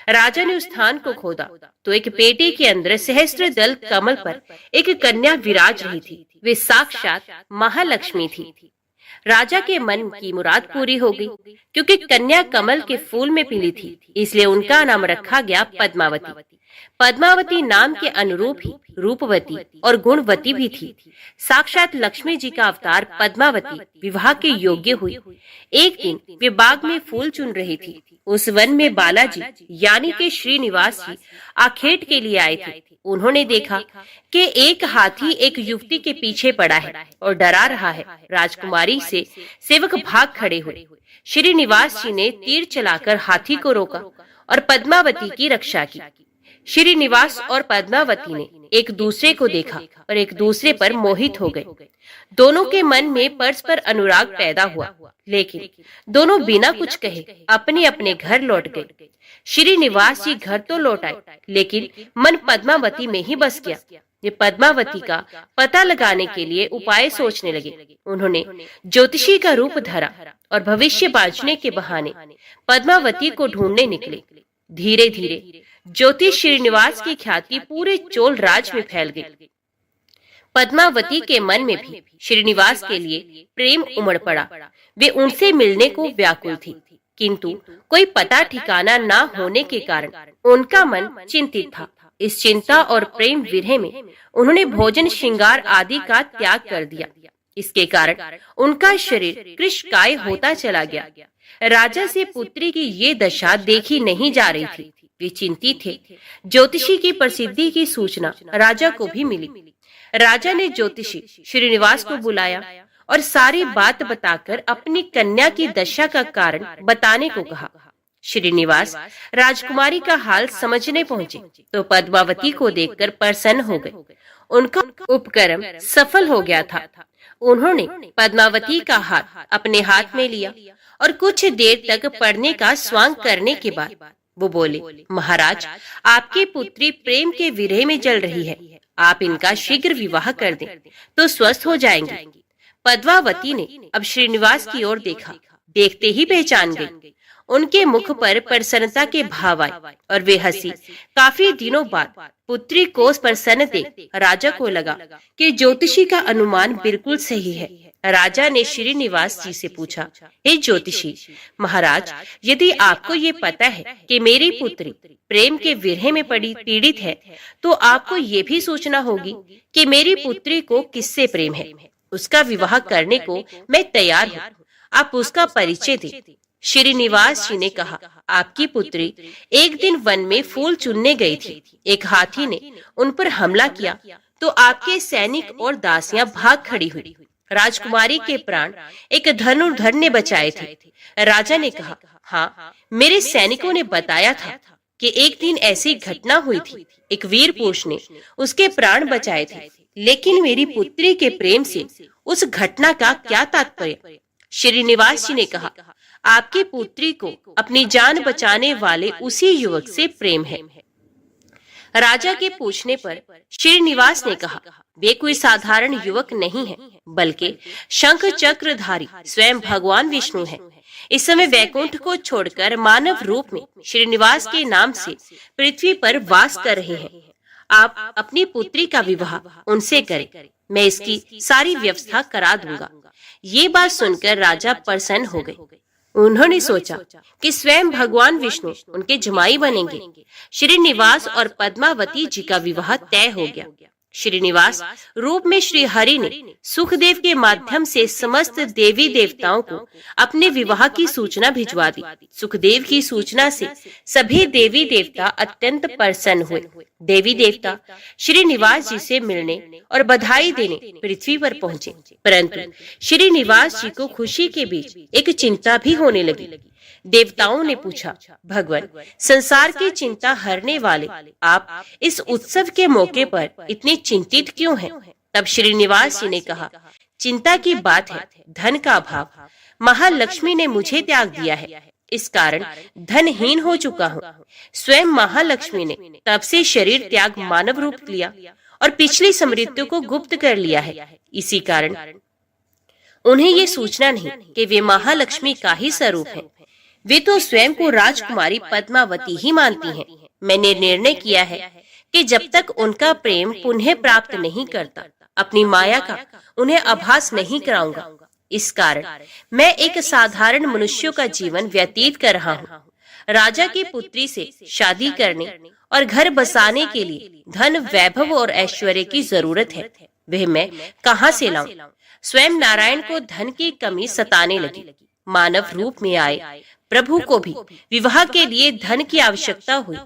राजा ने उस स्थान को खोदा तो एक पेटी के अंदर सहस्त्र दल कमल पर एक कन्या विराज रही थी। वे साक्षात महालक्ष्मी थी। राजा के मन की मुराद पूरी हो गई, क्योंकि कन्या कमल के फूल में पीली थी, इसलिए उनका नाम रखा गया पद्मावती। पद्मावती नाम के अनुरूप ही रूपवती और गुणवती भी थी। साक्षात लक्ष्मी जी का अवतार पद्मावती विवाह के योग्य हुई। एक दिन वे बाग में फूल चुन रही थी। उस वन में बालाजी यानी के श्रीनिवास जी आखेट के लिए आए थे। उन्होंने देखा कि एक हाथी एक युवती के पीछे पड़ा है और डरा रहा है। राजकुमारी से सेवक भाग खड़े हुए। श्रीनिवास जी ने तीर चलाकर हाथी को रोका और पद्मावती की रक्षा की। श्रीनिवास और पद्मावती ने एक दूसरे को देखा और एक दूसरे पर मोहित हो गए। दोनों के मन में परस्पर अनुराग पैदा हुआ, लेकिन दोनों बिना कुछ कहे अपने अपने घर लौट गए। श्रीनिवास जी घर तो लौट आए, लेकिन मन पद्मावती में ही बस गया। ये पद्मावती का पता लगाने के लिए उपाय सोचने लगे। उन्होंने ज्योतिषी का रूप धरा और भविष्य बांचने के बहाने पद्मावती को ढूंढने निकले। धीरे धीरे ज्योतिष श्रीनिवास की ख्याति पूरे चोल राज में फैल गई। पद्मावती के मन में भी श्रीनिवास के लिए प्रेम उमड़ पड़ा। वे उनसे मिलने को व्याकुल थी, किंतु कोई पता ठिकाना न होने के कारण उनका मन चिंतित था। इस चिंता और प्रेम विरह में उन्होंने भोजन श्रृंगार आदि का त्याग कर दिया। इसके कारण उनका शरीर कृशकाय होता चला गया। राजा से पुत्री की ये दशा देखी नहीं जा रही थी। वे चिंतित थे। ज्योतिषी की प्रसिद्धि की सूचना राजा को भी मिली। राजा ने ज्योतिषी श्रीनिवास को बुलाया और सारी बात बताकर अपनी कन्या की दशा का कारण बताने को कहा। श्रीनिवास राजकुमारी का हाल समझने पहुंचे तो पद्मावती को देखकर प्रसन्न हो गए। उनका उपक्रम सफल हो गया था। उन्होंने पद्मावती का हाथ अपने हाथ में लिया और कुछ देर तक पढ़ने का स्वांग करने के बाद वो बोले, महाराज, आपकी पुत्री प्रेम के विरह में जल रही है। आप इनका शीघ्र विवाह कर दें तो स्वस्थ हो जाएंगे। पद्मावती ने अब श्रीनिवास की ओर देखा। देखते ही पहचान गई। उनके मुख पर प्रसन्नता के भाव आए और वे हंसी। काफी दिनों बाद पुत्री को प्रसन्न देख राजा को लगा कि ज्योतिषी का अनुमान बिल्कुल सही है। राजा ने श्रीनिवास जी से पूछा, हे ज्योतिषी महाराज, यदि आपको ये पता है कि मेरी पुत्री प्रेम के विरह में पीड़ित है, तो आपको ये भी सोचना होगी कि मेरी पुत्री को किससे प्रेम है। उसका विवाह करने को मैं तैयार हूँ। आप उसका परिचय दें। श्रीनिवास जी ने कहा, आपकी पुत्री एक दिन वन में फूल चुनने गई थी। एक हाथी ने उन पर हमला किया तो आपके सैनिक और दासियां भाग खड़ी हुई। राजकुमारी के प्राण एक धनुर्धर ने बचाए थे। राजा ने कहा, हाँ, मेरे सैनिकों ने बताया था कि एक दिन ऐसी घटना हुई थी। एक वीर पुरुष ने उसके प्राण बचाए थे, लेकिन मेरी पुत्री के प्रेम से उस घटना का क्या तात्पर्य। श्रीनिवास जी ने कहा, आपकी पुत्री को अपनी जान बचाने वाले उसी युवक से प्रेम है। राजा के पूछने पर श्रीनिवास ने कहा, वे कोई साधारण युवक नहीं है, बल्कि शंख चक्रधारी स्वयं भगवान विष्णु है। इस समय वैकुंठ को छोड़कर मानव रूप में श्रीनिवास के नाम से पृथ्वी पर वास कर रहे हैं। आप अपनी पुत्री का विवाह उनसे करें, मैं इसकी सारी व्यवस्था करा दूंगा। ये बात सुनकर राजा प्रसन्न हो गए। उन्होंने सोचा कि स्वयं भगवान विष्णु उनके जमाई बनेंगे। श्रीनिवास और पद्मावती जी का विवाह तय हो गया। श्रीनिवास रूप में श्री हरि ने सुखदेव के माध्यम से समस्त देवी देवताओं को अपने विवाह की सूचना भिजवा दी। सुखदेव की सूचना से सभी देवी देवता अत्यंत प्रसन्न हुए। देवी देवता श्रीनिवास जी से मिलने और बधाई देने पृथ्वी पर पहुंचे, परंतु श्रीनिवास जी को खुशी के बीच एक चिंता भी होने लगी। देवताओं ने पूछा, भगवान, संसार की चिंता हरने वाले आप इस उत्सव के मौके पर इतने चिंतित क्यों हैं? तब श्रीनिवास जी ने कहा, चिंता की बात है धन का अभाव। महालक्ष्मी ने मुझे त्याग दिया है, इस कारण धनहीन हो चुका हूँ। स्वयं महालक्ष्मी ने तब से शरीर त्याग मानव रूप लिया और पिछली समृद्धियों को गुप्त कर लिया है। इसी कारण उन्हें ये सूचना नहीं कि वे महालक्ष्मी का ही स्वरूप है। वे तो स्वयं को राजकुमारी पद्मावती ही मानती हैं। मैंने निर्णय किया है कि जब तक उनका प्रेम पुनः प्राप्त नहीं करता, अपनी माया का उन्हें आभास नहीं कराऊंगा। इस कारण मैं एक साधारण मनुष्यों का जीवन व्यतीत कर रहा हूँ। राजा की पुत्री से शादी करने और घर बसाने के लिए धन, वैभव और ऐश्वर्य की जरूरत है। वह मैं कहाँ से लाऊं? स्वयं नारायण को धन की कमी सताने लगी। मानव रूप में आए प्रभु को भी विवाह के लिए धन की आवश्यकता हुई।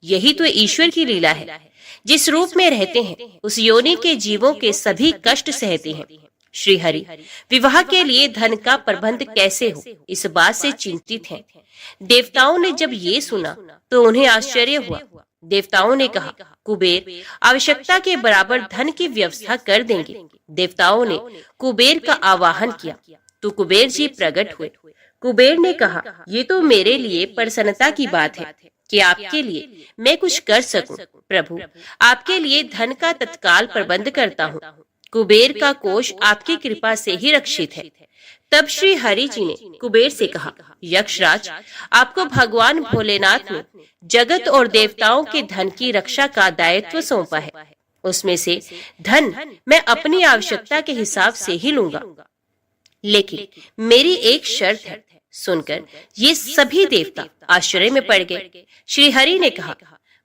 यही तो ईश्वर की लीला है। जिस रूप में रहते हैं उस योनि के जीवों के सभी कष्ट सहते हैं। श्री हरि विवाह के लिए धन का प्रबंध कैसे हो, इस बात से चिंतित हैं। देवताओं ने जब ये सुना तो उन्हें आश्चर्य हुआ। देवताओं ने कहा, कुबेर आवश्यकता के बराबर धन की व्यवस्था कर देंगे। देवताओं ने कुबेर का आवाहन किया तो कुबेर जी प्रकट हुए। कुबेर ने कहा, ये तो मेरे लिए प्रसन्नता की बात है कि आपके लिए मैं कुछ कर सकूं। प्रभु, आपके लिए धन का तत्काल प्रबंध करता हूँ। कुबेर का कोष आपकी कृपा से ही रक्षित है। तब श्री हरि जी ने कुबेर से कहा, यक्षराज, आपको भगवान भोलेनाथ ने जगत और देवताओं के धन की रक्षा का दायित्व सौंपा है। उसमें से धन मैं अपनी आवश्यकता के हिसाब से ही लूंगा, लेकिन मेरी एक शर्त है। सुनकर ये सभी देवता आश्चर्य में पड़ गए। श्री हरि ने कहा,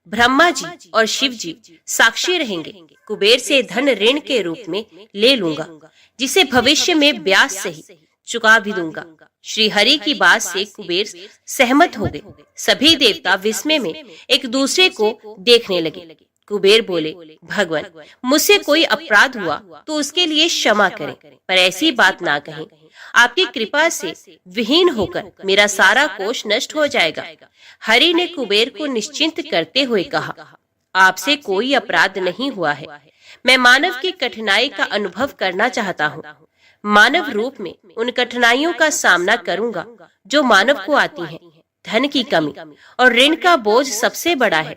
ब्रह्मा जी और शिव जी साक्षी रहेंगे। कुबेर से धन ऋण के रूप में ले लूंगा, जिसे भविष्य में ब्याज सहित चुका भी दूंगा। श्री हरि की बात से कुबेर सहमत हो गए। सभी देवता विस्मय में एक दूसरे को देखने लगे। कुबेर बोले, भगवान, मुझसे कोई अपराध हुआ तो उसके लिए क्षमा करें, पर ऐसी बात ना कहें। आपकी कृपा से विहीन होकर मेरा सारा कोष नष्ट हो जाएगा। हरि ने कुबेर को निश्चिंत करते हुए कहा, आपसे कोई अपराध नहीं हुआ है। मैं मानव की कठिनाई का अनुभव करना चाहता हूँ। मानव रूप में उन कठिनाइयों का सामना करूंगा जो मानव को आती हैं। धन की कमी और ऋण का बोझ सबसे बड़ा है।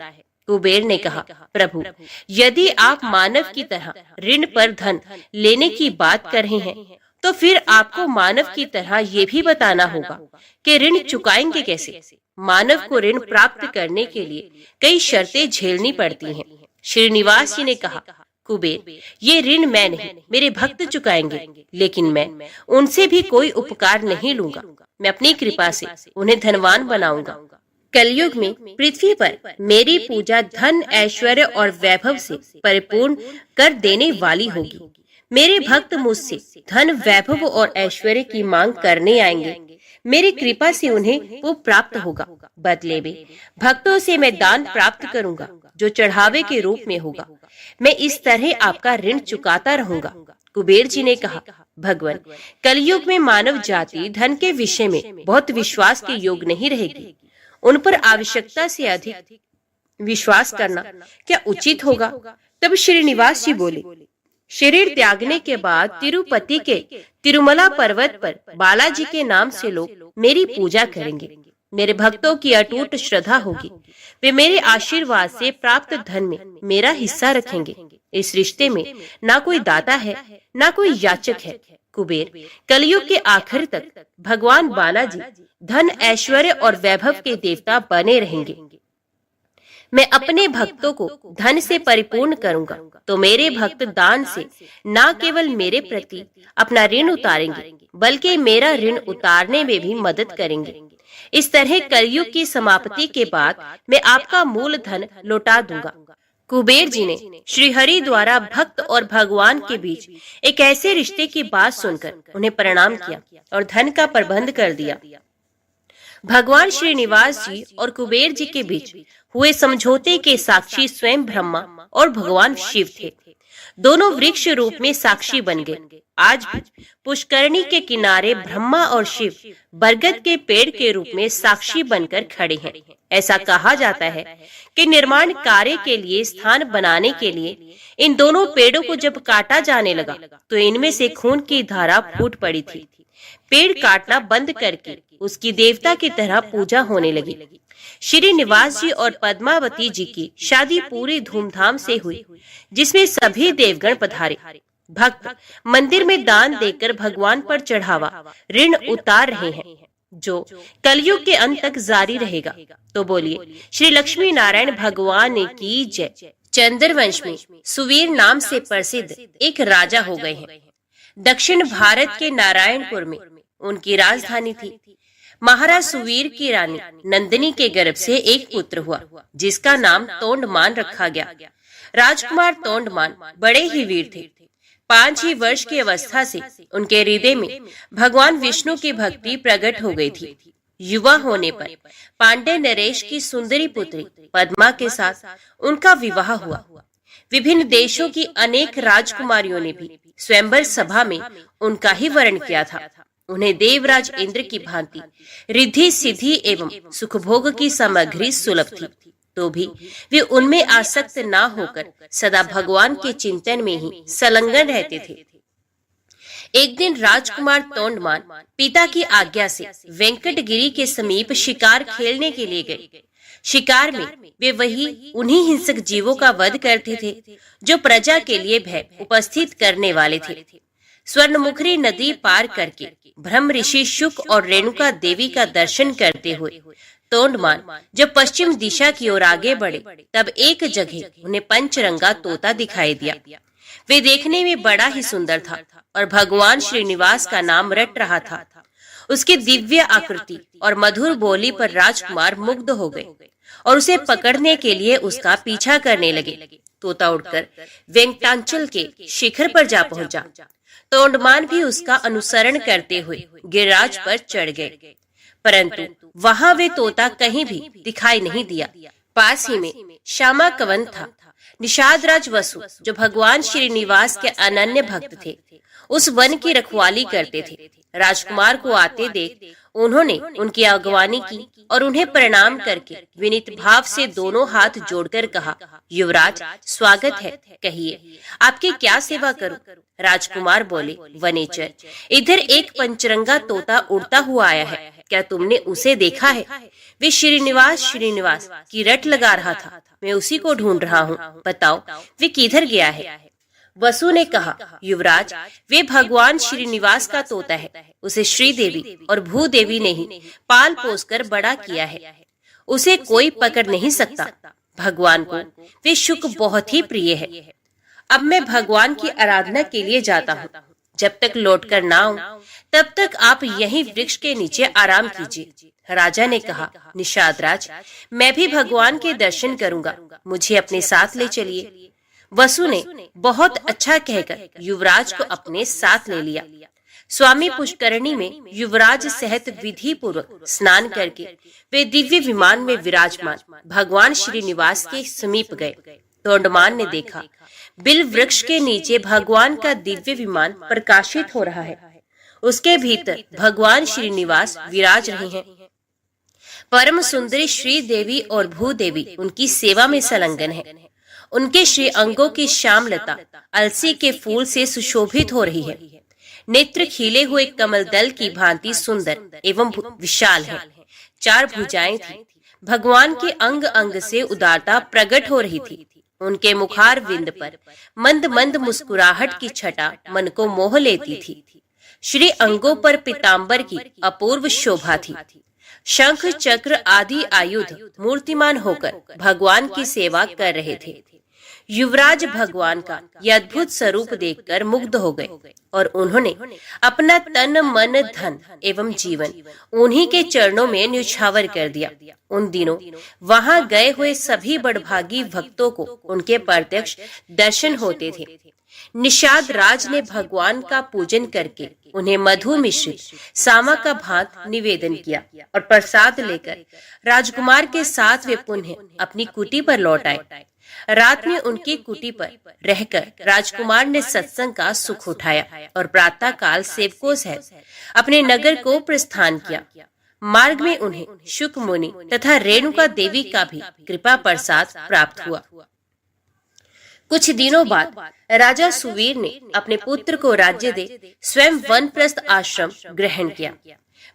कुबेर ने कहा, प्रभु, यदि आप मानव की तरह ऋण पर धन लेने की बात कर रहे हैं, तो फिर आपको मानव की तरह ये भी बताना होगा कि ऋण चुकाएंगे कैसे। मानव को ऋण प्राप्त करने के लिए कई शर्तें झेलनी पड़ती हैं। श्रीनिवास जी ने कहा, कुबेर, ये ऋण मैं नहीं, मेरे भक्त चुकाएंगे, लेकिन मैं उनसे भी कोई उपकार नहीं लूंगा। मैं अपनी कृपा से उन्हें धनवान बनाऊंगा। कलयुग में पृथ्वी पर मेरी पूजा धन, ऐश्वर्य और वैभव से परिपूर्ण कर देने वाली होगी। मेरे भक्त मुझसे धन, वैभव और ऐश्वर्य की मांग करने आएंगे। मेरी कृपा से उन्हें वो प्राप्त होगा। बदले में भक्तों से मैं दान प्राप्त करूंगा, जो चढ़ावे के रूप में होगा। मैं इस तरह आपका ऋण चुकाता रहूंगा। कुबेर जी ने कहा, भगवान, कलयुग में मानव जाति धन के विषय में बहुत विश्वास के योग नहीं रहेगी। उन पर आवश्यकता से अधिक विश्वास करना क्या उचित होगा? तब श्रीनिवास जी बोले, शरीर त्यागने के बाद तिरुपति के तिरुमला पर्वत पर बालाजी के नाम से लोग मेरी पूजा करेंगे। मेरे भक्तों की अटूट श्रद्धा होगी। वे मेरे आशीर्वाद से प्राप्त धन में मेरा हिस्सा रखेंगे। इस रिश्ते में ना कोई दाता है, ना कोई याचक है। कुबेर, कलयुग के आखिर तक भगवान बालाजी धन, ऐश्वर्य और वैभव के देवता बने रहेंगे। मैं अपने भक्तों को धन से परिपूर्ण करूंगा, तो मेरे भक्त दान से न केवल मेरे प्रति अपना ऋण उतारेंगे, बल्कि मेरा ऋण उतारने में भी मदद करेंगे। इस तरह कलयुग की समाप्ति के बाद मैं आपका मूल धन लौटा दूंगा। कुबेर जी ने श्री हरि द्वारा भक्त और भगवान के बीच एक ऐसे रिश्ते की बात सुनकर उन्हें प्रणाम किया और धन का प्रबंध कर दिया। भगवान श्रीनिवास जी और कुबेर जी के बीच हुए समझौते के साक्षी स्वयं ब्रह्मा और भगवान शिव थे। दोनों वृक्ष रूप में साक्षी बन गए। आज भी पुष्करणी के किनारे ब्रह्मा और शिव बरगद के पेड़ के रूप में साक्षी बनकर खड़े हैं। ऐसा कहा जाता है कि निर्माण कार्य के लिए स्थान बनाने के लिए इन दोनों पेड़ों को जब काटा जाने लगा तो इनमें से खून की धारा फूट पड़ी थी। पेड़ काटना बंद करके उसकी देवता की तरह पूजा होने लगी। श्रीनिवास जी और पद्मावती जी की शादी पूरी धूमधाम से हुई, जिसमें सभी देवगण पधारे। भक्त मंदिर में दान देकर भगवान पर चढ़ावा ऋण उतार रहे हैं। जो कलयुग के अंत तक जारी रहेगा। तो बोलिए श्री लक्ष्मी नारायण भगवान की जय। चंद्रवंश में सुवीर नाम से प्रसिद्ध एक राजा हो गए हैं। दक्षिण भारत के नारायणपुर में उनकी राजधानी थी। महाराज सुवीर की रानी नंदिनी के गर्भ से एक पुत्र हुआ, जिसका नाम तोंडमान रखा गया। राजकुमार तोंडमान बड़े ही वीर थे। 5 ही वर्ष की अवस्था से उनके हृदय में भगवान विष्णु की भक्ति प्रकट हो गई थी। युवा होने पर पांडे नरेश की सुंदरी पुत्री पद्मा के साथ उनका विवाह हुआ। विभिन्न देशों की अनेक राजकुमारियों ने भी स्वयंवर सभा में उनका ही वरण किया था। उन्हें देवराज इंद्र की भांति रिद्धि सिद्धि एवं सुखभोग की सामग्री सुलभ थी, तो भी वे उनमें आसक्त न होकर सदा भगवान के चिंतन में ही संलग्न रहते थे। एक दिन राजकुमार तोंडमान पिता की आज्ञा से वेंकटगिरी के समीप शिकार खेलने के लिए गए। शिकार में वे वही उन्हीं हिंसक जीवों का वध करते थे जो प्रजा के लिए भय उपस्थित करने वाले थे। स्वर्णमुखरी नदी पार करके ब्रह्म ऋषि शुक और रेणुका देवी का दर्शन करते हुए तोंडमान जब पश्चिम दिशा की ओर आगे बढ़े, तब एक जगह उन्हें पंचरंगा तोता दिखाई दिया। वे देखने में बड़ा ही सुंदर था और भगवान श्रीनिवास का नाम रट रहा था। उसकी दिव्य आकृति और मधुर बोली पर राजकुमार मुग्ध हो गए और उसे पकड़ने के लिए उसका पीछा करने लगे। तोता उड़कर वेंकटाचल के शिखर पर जा पहुंचा। तोंडमान भी उसका अनुसरण करते हुए गिरिराज पर चढ़ गए, परंतु वहां वे तोता कहीं भी दिखाई नहीं दिया। पास ही में श्यामा कवन था। निषाद राज वसु, जो भगवान श्रीनिवास के अनन्य भक्त थे, उस वन की रखवाली करते थे। राजकुमार को आते देख उन्होंने उनकी अगवानी की और उन्हें प्रणाम करके विनीत भाव से दोनों हाथ जोड़कर कहा, युवराज स्वागत है, कहिए आपकी क्या सेवा करूं? राजकुमार बोले, वनेचर, इधर एक पंचरंगा तोता उड़ता हुआ आया है, क्या तुमने उसे देखा है? वे श्रीनिवास की रट लगा रहा था, मैं उसी को ढूंढ रहा हूँ, बताओ वे किधर गया है? वसु ने कहा, युवराज वे भगवान श्रीनिवास का तोता है। उसे श्रीदेवी और भूदेवी ने ही पाल पोस कर बड़ा किया है। उसे कोई पकड़ नहीं सकता। भगवान को वे शुक बहुत ही प्रिय है। अब मैं भगवान की आराधना के लिए जाता हूँ। जब तक लौटकर ना आऊं, तब तक आप यहीं वृक्ष के नीचे आराम कीजिए। राजा ने कहा, निषाद राज, मैं भी भगवान के दर्शन करूंगा, मुझे अपने साथ ले चलिए। वसु ने बहुत अच्छा कहकर युवराज को अपने साथ ले लिया। स्वामी पुष्करणी में युवराज सहित विधि पूर्वक स्नान करके वे दिव्य विमान में विराजमान भगवान श्रीनिवास के समीप गए। तोंडमान ने देखा, बिल वृक्ष के नीचे भगवान का दिव्य विमान प्रकाशित हो रहा है। उसके भीतर भगवान श्रीनिवास विराज रहे हैं। परम सुंदरी श्री देवी और भूदेवी उनकी सेवा में संलग्न है। उनके श्री अंगों की श्यामलता अलसी के फूल से सुशोभित हो रही है। नेत्र खिले हुए कमल दल की भांति सुंदर एवं विशाल है। 4 भुजाएं थी। भगवान के अंग अंग से उदारता प्रकट हो रही थी। उनके मुखार विंद पर मंद मंद मुस्कुराहट की छटा मन को मोह लेती थी। श्री अंगों पर पीतांबर की अपूर्व शोभा थी। शंख चक्र आदि आयुध मूर्तिमान होकर भगवान की सेवा कर रहे थे। युवराज भगवान का यह अद्भुत स्वरूप देखकर मुग्ध हो गए और उन्होंने अपना तन मन धन एवं जीवन उन्हीं के चरणों में न्यौछावर कर दिया। उन दिनों वहां गए हुए सभी बड़भागी भक्तों को उनके प्रत्यक्ष दर्शन होते थे। निषाद राज ने भगवान का पूजन करके उन्हें मधु मिश्रित सामा का भात निवेदन किया और प्रसाद लेकर राजकुमार के साथ वे पुनः अपनी कुटी पर लौट आए। रात में उनकी कुटी पर रहकर राजकुमार ने सत्संग का सुख उठाया और प्रातः काल सेवकों सहित अपने नगर को प्रस्थान किया। मार्ग में उन्हें शुक मुनि तथा रेणुका देवी का भी कृपा प्रसाद प्राप्त हुआ। कुछ दिनों बाद राजा सुवीर ने अपने पुत्र को राज्य दे स्वयं वनप्रस्थ आश्रम ग्रहण किया।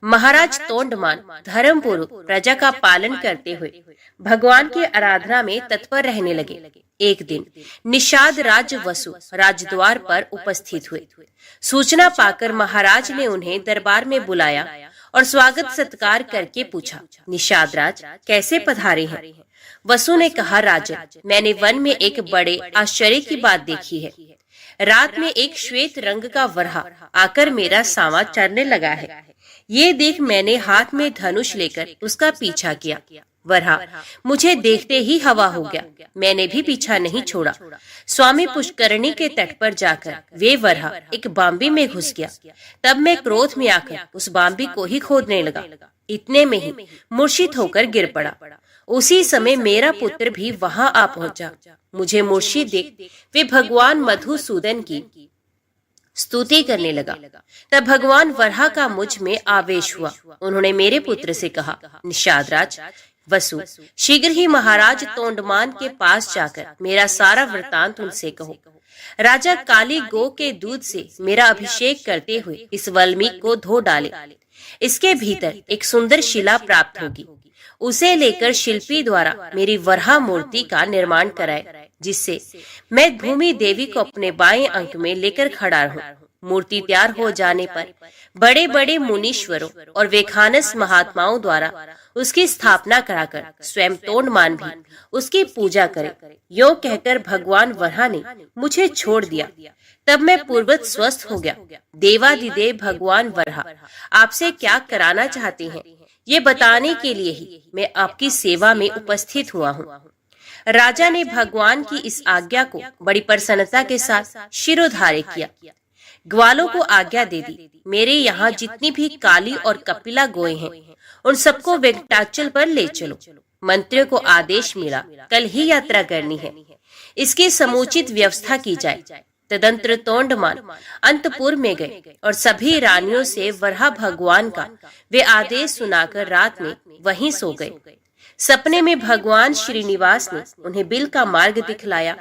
महाराज तोंडमान धर्मपूर्वक प्रजा का पालन करते हुए भगवान की आराधना में तत्पर रहने लगे। एक दिन निषाद राज वसु राजद्वार पर उपस्थित हुए। सूचना पाकर महाराज ने उन्हें दरबार में बुलाया और स्वागत सत्कार करके पूछा, निषाद राज कैसे पधारे हैं? वसु ने कहा, राजन, मैंने वन में एक बड़े आश्चर्य की बात देखी है। रात में एक श्वेत रंग का वरहा आकर मेरा सावा चरने लगा है। ये देख मैंने हाथ में धनुष लेकर उसका पीछा किया। वरहा मुझे देखते ही हवा हो गया। मैंने भी पीछा नहीं छोड़ा। स्वामी पुष्करणी के तट पर जाकर वे वरहा एक बांबी में घुस गया। तब मैं क्रोध में आकर उस बांबी को ही खोदने लगा। इतने में ही मूर्छित होकर गिर पड़ा। उसी समय मेरा पुत्र भी वहां आ पहुंचा। मुझे मूर्छित देख वे भगवान मधुसूदन की स्तुति करने लगा। तब भगवान वरहा का मुझ में आवेश हुआ। उन्होंने मेरे पुत्र से कहा, निषाद राज, वसु शीघ्र ही महाराज तोंडमान के पास जाकर मेरा सारा वृतांत उनसे कहो। राजा काली गो के दूध से मेरा अभिषेक करते हुए इस वल्मीक को धो डाले। इसके भीतर एक सुंदर शिला प्राप्त होगी। उसे लेकर शिल्पी द्वारा मेरी वरहा मूर्ति का निर्माण कराए, जिससे मैं भूमि देवी को अपने बाएं अंक में लेकर खड़ा रहूं। मूर्ति तैयार हो जाने पर बड़े बड़े मुनीश्वरों और वेखानस महात्माओं द्वारा उसकी स्थापना कराकर स्वयं तोंडमान भी उसकी पूजा करे। यो कहकर भगवान वरहा ने मुझे छोड़ दिया। तब मैं पूर्वत स्वस्थ हो गया। देवादिदेव भगवान वरहा आपसे क्या कराना चाहते हैं, ये बताने के लिए ही मैं आपकी सेवा में उपस्थित हुआ हूँ। राजा ने भगवान की इस आज्ञा को बड़ी प्रसन्नता के साथ शिरोधार्य किया। ग्वालों को आज्ञा दे दी, मेरे यहाँ जितनी भी काली और कपिला गोएं हैं उन सबको वेंकटाचल पर ले चलो। मंत्रियों को आदेश मिला, कल ही यात्रा करनी है। इसकी समुचित व्यवस्था की जाए। तदंतर तोंडमान अंतपुर में गए और सभी रानियों से वरहा भगवान का वे आदेश सुनाकर रात में वहीं सो गए। सपने में भगवान श्रीनिवास ने उन्हें बिल का मार्ग दिखलाया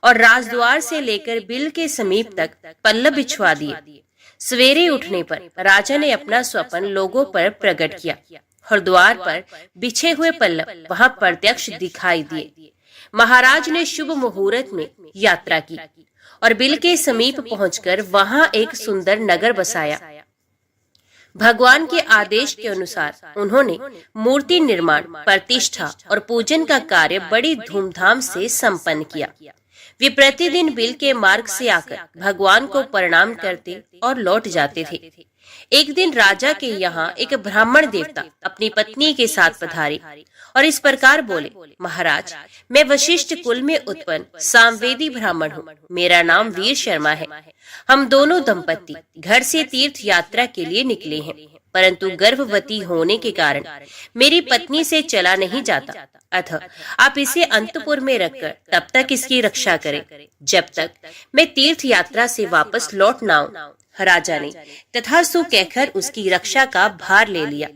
और राजद्वार से लेकर बिल के समीप तक पल्लव बिछवा दिए। सवेरे उठने पर राजा ने अपना स्वप्न लोगों पर प्रकट किया और द्वार पर बिछे हुए पल्लव वहां प्रत्यक्ष दिखाई दिए। महाराज ने शुभ मुहूर्त में यात्रा की और बिल के समीप पहुंचकर वहां एक सुंदर नगर बसाया। भगवान के आदेश के अनुसार उन्होंने मूर्ति निर्माण, प्रतिष्ठा और पूजन का कार्य बड़ी धूमधाम से संपन्न किया। वे प्रतिदिन बिल के मार्ग से आकर भगवान को प्रणाम करते और लौट जाते थे। एक दिन राजा के यहाँ एक ब्राह्मण देवता अपनी पत्नी के साथ पधारे और इस प्रकार बोले, महाराज, मैं वशिष्ठ कुल में उत्पन्न सामवेदी ब्राह्मण हूँ। मेरा नाम वीर शर्मा है। हम दोनों दंपत्ति घर से तीर्थ यात्रा के लिए निकले हैं, परंतु गर्भवती होने के कारण मेरी पत्नी से चला नहीं जाता। अतः आप इसे अंतपुर में रखकर तब तक इसकी रक्षा करें जब तक मैं तीर्थ यात्रा से वापस लौट न आऊं। राजा ने तथास्तु कहकर उसकी रक्षा का भार ले लिया।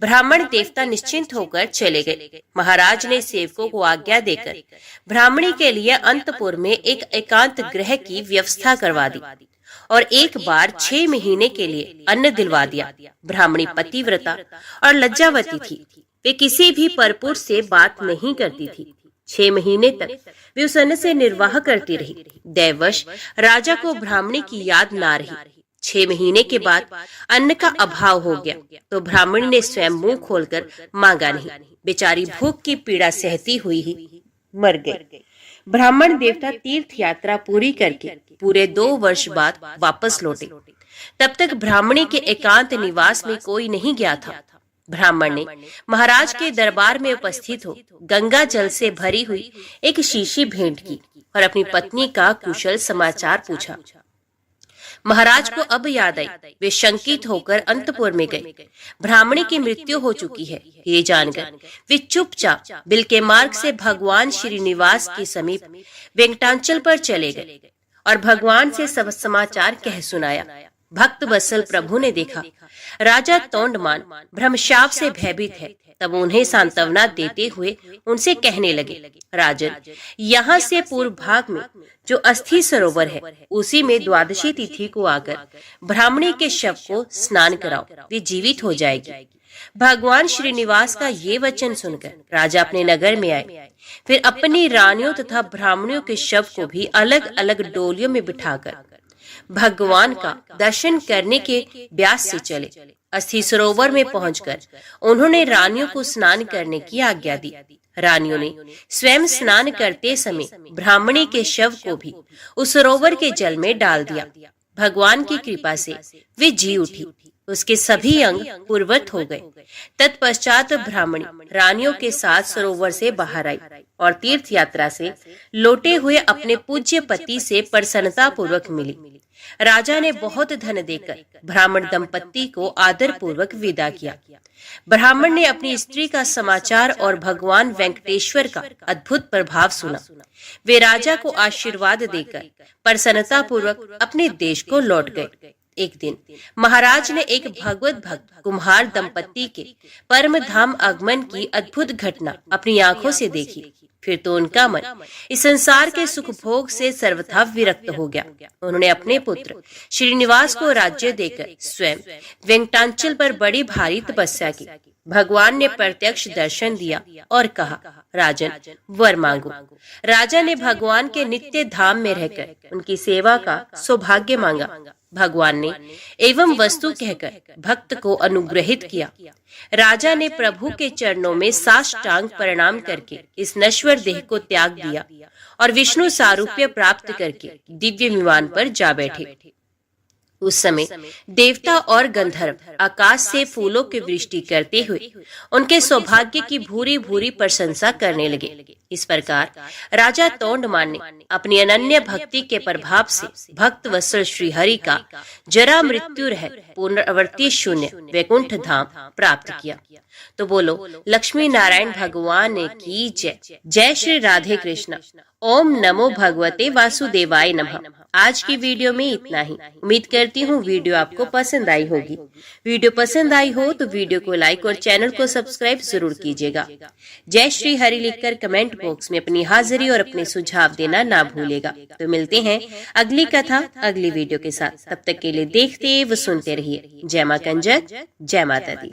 ब्राह्मण देवता निश्चिंत होकर चले गए। महाराज ने सेवकों को आज्ञा देकर ब्राह्मणी के लिए अंतपुर में एक एकांत गृह की व्यवस्था करवा दी और एक बार 6 महीने के लिए अन्न दिलवा दिया। ब्राह्मणी पतिव्रता और लज्जावती थी। वे किसी भी परपुरुष से बात नहीं करती थी। 6 महीने तक वे उस अन्न से निर्वाह करती रही। दैवश राजा को ब्राह्मणी की याद ना रही। 6 महीने के बाद अन्न का अभाव हो गया तो ब्राह्मणी ने स्वयं मुंह खोलकर मांगा नहीं। बेचारी भूख की पीड़ा सहती हुई ही मर गई। ब्राह्मण देवता तीर्थ यात्रा पूरी करके पूरे 2 वर्ष बाद वापस लौटे। तब तक ब्राह्मणी के एकांत निवास में कोई नहीं गया था। ब्राह्मण ने महाराज के दरबार में उपस्थित हो गंगा जल से भरी हुई एक शीशी भेंट की और अपनी पत्नी का कुशल समाचार पूछा। महाराज को अब याद आई। वे शंकित होकर अंतपुर में गए। ब्राह्मणी की मृत्यु हो चुकी है ये जानकर वे चुपचाप बिल के मार्ग से भगवान श्रीनिवास के समीप वेंकटाचल पर चले गए और भगवान से सब समाचार कह सुनाया। भक्त वत्सल प्रभु ने देखा राजा तोंडमान ब्रह्मशाप से भयभीत है। तब उन्हें सांत्वना देते हुए उनसे कहने लगे, राजन, यहाँ से पूर्व भाग में जो अस्थि सरोवर है उसी में द्वादशी तिथि को आकर ब्राह्मणी के शव को स्नान कराओ, वे जीवित हो जाएगी। भगवान श्रीनिवास का ये वचन सुनकर राजा अपने नगर में आए। फिर अपनी रानियों तथा ब्राह्मणियों के शव को भी अलग अलग डोलियों में बिठाकर भगवान का दर्शन करने के ब्यास से चले। अस्थि सरोवर में पहुंचकर उन्होंने रानियों को स्नान करने की आज्ञा दी। रानियों ने स्वयं स्नान करते समय ब्राह्मणी के शव को भी उस सरोवर के जल में डाल दिया। भगवान की कृपा से वे जी उठी, उसके सभी अंग पूर्ववत हो गए। तत्पश्चात ब्राह्मणी रानियों के साथ सरोवर से बाहर आई और तीर्थ यात्रा से लौटे हुए अपने पूज्य पति से प्रसन्नता पूर्वक मिली। राजा ने बहुत धन देकर ब्राह्मण दंपत्ति को आदर पूर्वक विदा किया। ब्राह्मण ने अपनी स्त्री का समाचार और भगवान वेंकटेश्वर का अद्भुत प्रभाव सुना। वे राजा को आशीर्वाद देकर प्रसन्नता पूर्वक अपने देश को लौट गए। एक दिन महाराज ने एक भगवत भक्त कुम्हार दंपत्ति के परम धाम आगमन की अद्भुत घटना अपनी आंखों से देखी। फिर तो उनका मन इस संसार के सुख भोग से सर्वथा विरक्त हो गया। उन्होंने अपने पुत्र श्रीनिवास को राज्य देकर स्वयं वेंकटाचल पर बड़ी भारी तपस्या की। भगवान ने प्रत्यक्ष दर्शन दिया और कहा, राजन वर मांगो। राजा ने भगवान के नित्य धाम में रहकर उनकी सेवा का सौभाग्य मांगा। भगवान ने एवं वस्तु कहकर भक्त को अनुग्रहित किया। राजा ने प्रभु के चरणों में साष्टांग प्रणाम करके इस नश्वर देह को त्याग दिया और विष्णु सारूप्य प्राप्त करके दिव्य विमान पर जा बैठे। उस समय देवता और गंधर्व आकाश से फूलों की वृष्टि करते हुए उनके सौभाग्य की भूरी भूरी प्रशंसा करने लगे। इस प्रकार राजा तोंडमान ने अपनी अनन्य भक्ति के प्रभाव से भक्त वत्सल श्री हरि का जरा मृत्यु रहित पुनरावृत्ति शून्य वैकुंठ धाम प्राप्त किया। तो बोलो लक्ष्मी नारायण भगवान की जय। जय श्री राधे कृष्ण। ओम नमो भगवते वासुदेवाय नमः। आज की वीडियो में इतना ही। उम्मीद करती हूँ वीडियो आपको पसंद आई होगी। वीडियो पसंद आई हो तो वीडियो को लाइक और चैनल को सब्सक्राइब जरूर कीजिएगा। जय श्री हरि लिखकर कमेंट बॉक्स में अपनी हाजिरी और अपने सुझाव देना ना भूलेगा। तो मिलते हैं अगली कथा अगली वीडियो के साथ। तब तक के लिए देखते व सुनते रहिए। जय मां कंजक, जय माता दी।